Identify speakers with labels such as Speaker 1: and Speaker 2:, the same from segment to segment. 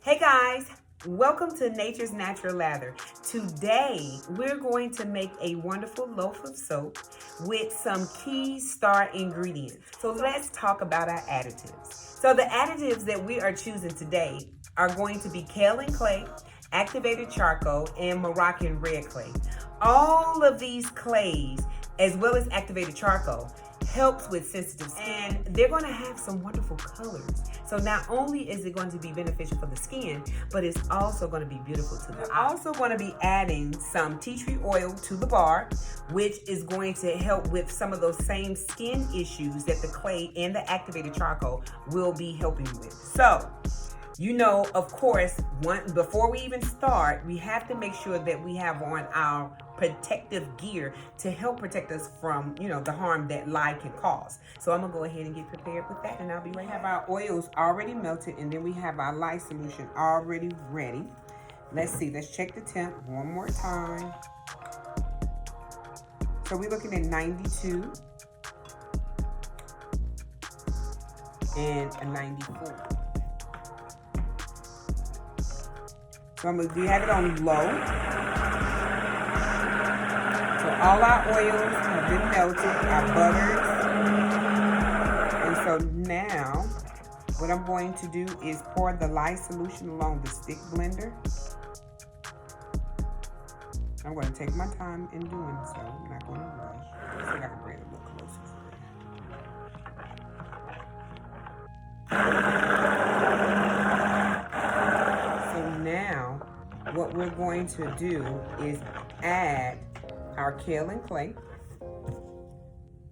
Speaker 1: Hey guys, welcome to Nature's Natural Lather. Today, we're going to make a wonderful loaf of soap with some key star ingredients. So let's talk about our additives. So the additives that we are choosing today are going to be Kaolin Clay, activated charcoal, and Moroccan Red Clay. All of these clays, as well as activated charcoal, helps with sensitive skin, and they're going to have some wonderful colors. So not only is it going to be beneficial for the skin, but it's also going to be beautiful to the eye. We're also going to be adding some tea tree oil to the bar, which is going to help with some of those same skin issues that the clay and the activated charcoal will be helping with. So, you know, of course, before we even start, we have to make sure that we have on our protective gear to help protect us from, the harm that lye can cause. So I'm gonna go ahead and get prepared with that, and I'll be right. We have our oils already melted, and then we have our lye solution already ready. Let's see, let's check the temp one more time. So we're looking at 92 and a 94. So we have it on low. So all our oils have been melted, our butters. And so now, what I'm going to do is pour the lye solution along the stick blender. I'm going to take my time in doing so. I'm not going to rush. I think I can bring it a little closer for you. Now, what we're going to do is add our Kaolin Clay.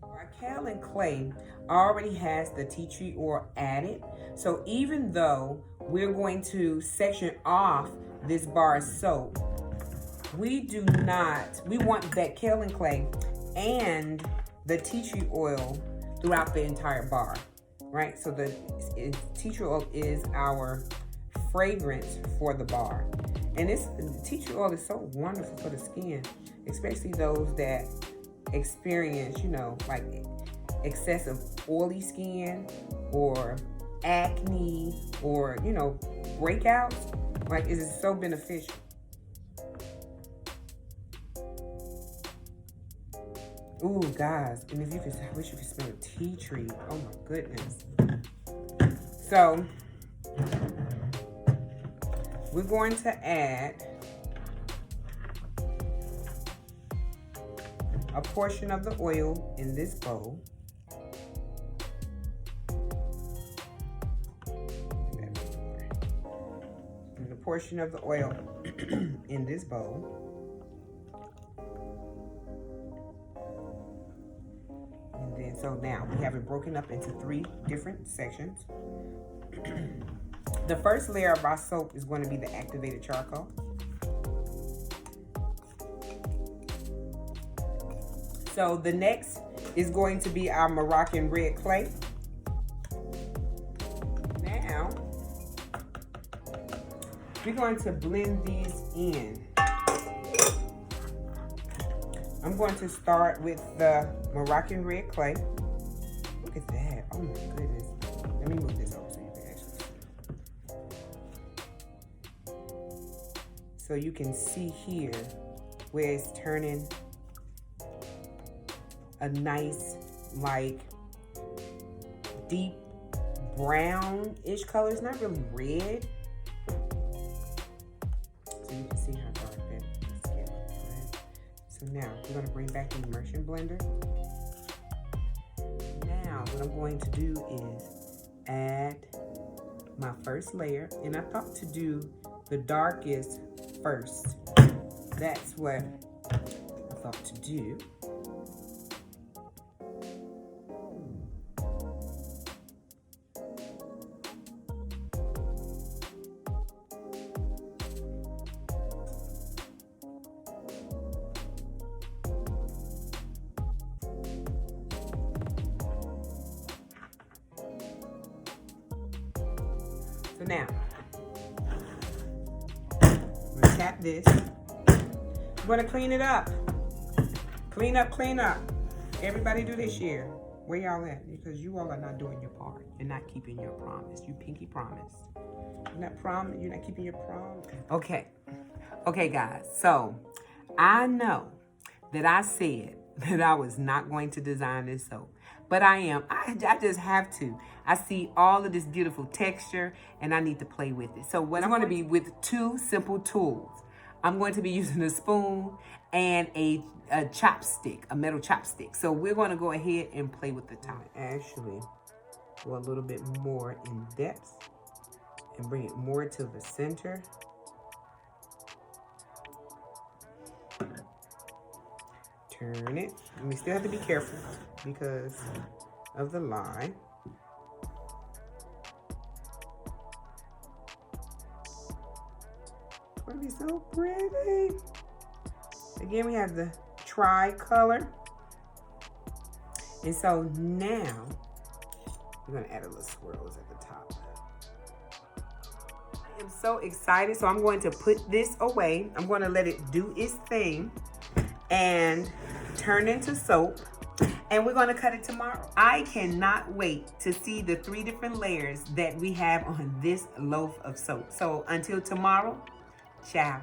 Speaker 1: Our Kaolin Clay already has the tea tree oil added. So even though we're going to section off this bar of soap, we want that Kaolin Clay and the tea tree oil throughout the entire bar, right? So the tea tree oil is our fragrance for the bar. And this tea tree oil is so wonderful for the skin, especially those that experience, like excessive oily skin or acne or, breakouts. Like, it is so beneficial. Ooh, guys, and I wish you could smell a tea tree. Oh my goodness. So, we're going to add a portion of the oil in this bowl. And a portion of the oil in this bowl. And then, so now we have it broken up into 3 different sections. The first layer of our soap is going to be the activated charcoal. So the next is going to be our Moroccan Red Clay. Now, we're going to blend these in. I'm going to start with the Moroccan Red Clay. Look at that. Oh my goodness. Let me move this over so you can actually see. So you can see here where it's turning a nice, like, deep brownish color. It's not really red. So you can see how dark that skin is, right? So now we're going to bring back the immersion blender. Now what I'm going to do is add my first layer, and I thought to do the darkest first. That's what I thought to do. So now, I'm gonna tap this. I'm gonna clean it up. Clean up, clean up. Everybody do this here. Where y'all at? Because you all are not doing your part. You're not keeping your promise. You pinky promise. You're not keeping your promise. Okay. Okay, guys. So I know that I said that I was not going to design this soap, but I am. I just have to. I see all of this beautiful texture and I need to play with it. So what I'm going to be with two simple tools. I'm going to be using a spoon and a chopstick, a metal chopstick. So we're going to go ahead and play with the top. Actually, go a little bit more in depth and bring it more to the center. Turn it. And we still have to be careful because of the lye. It's going to be so pretty. Again, we have the tri-color. And so now, we're going to add a little swirls at the top. I am so excited. So I'm going to put this away. I'm going to let it do its thing and turn into soap. And we're going to cut it tomorrow. I cannot wait to see the 3 different layers that we have on this loaf of soap. So until tomorrow, ciao.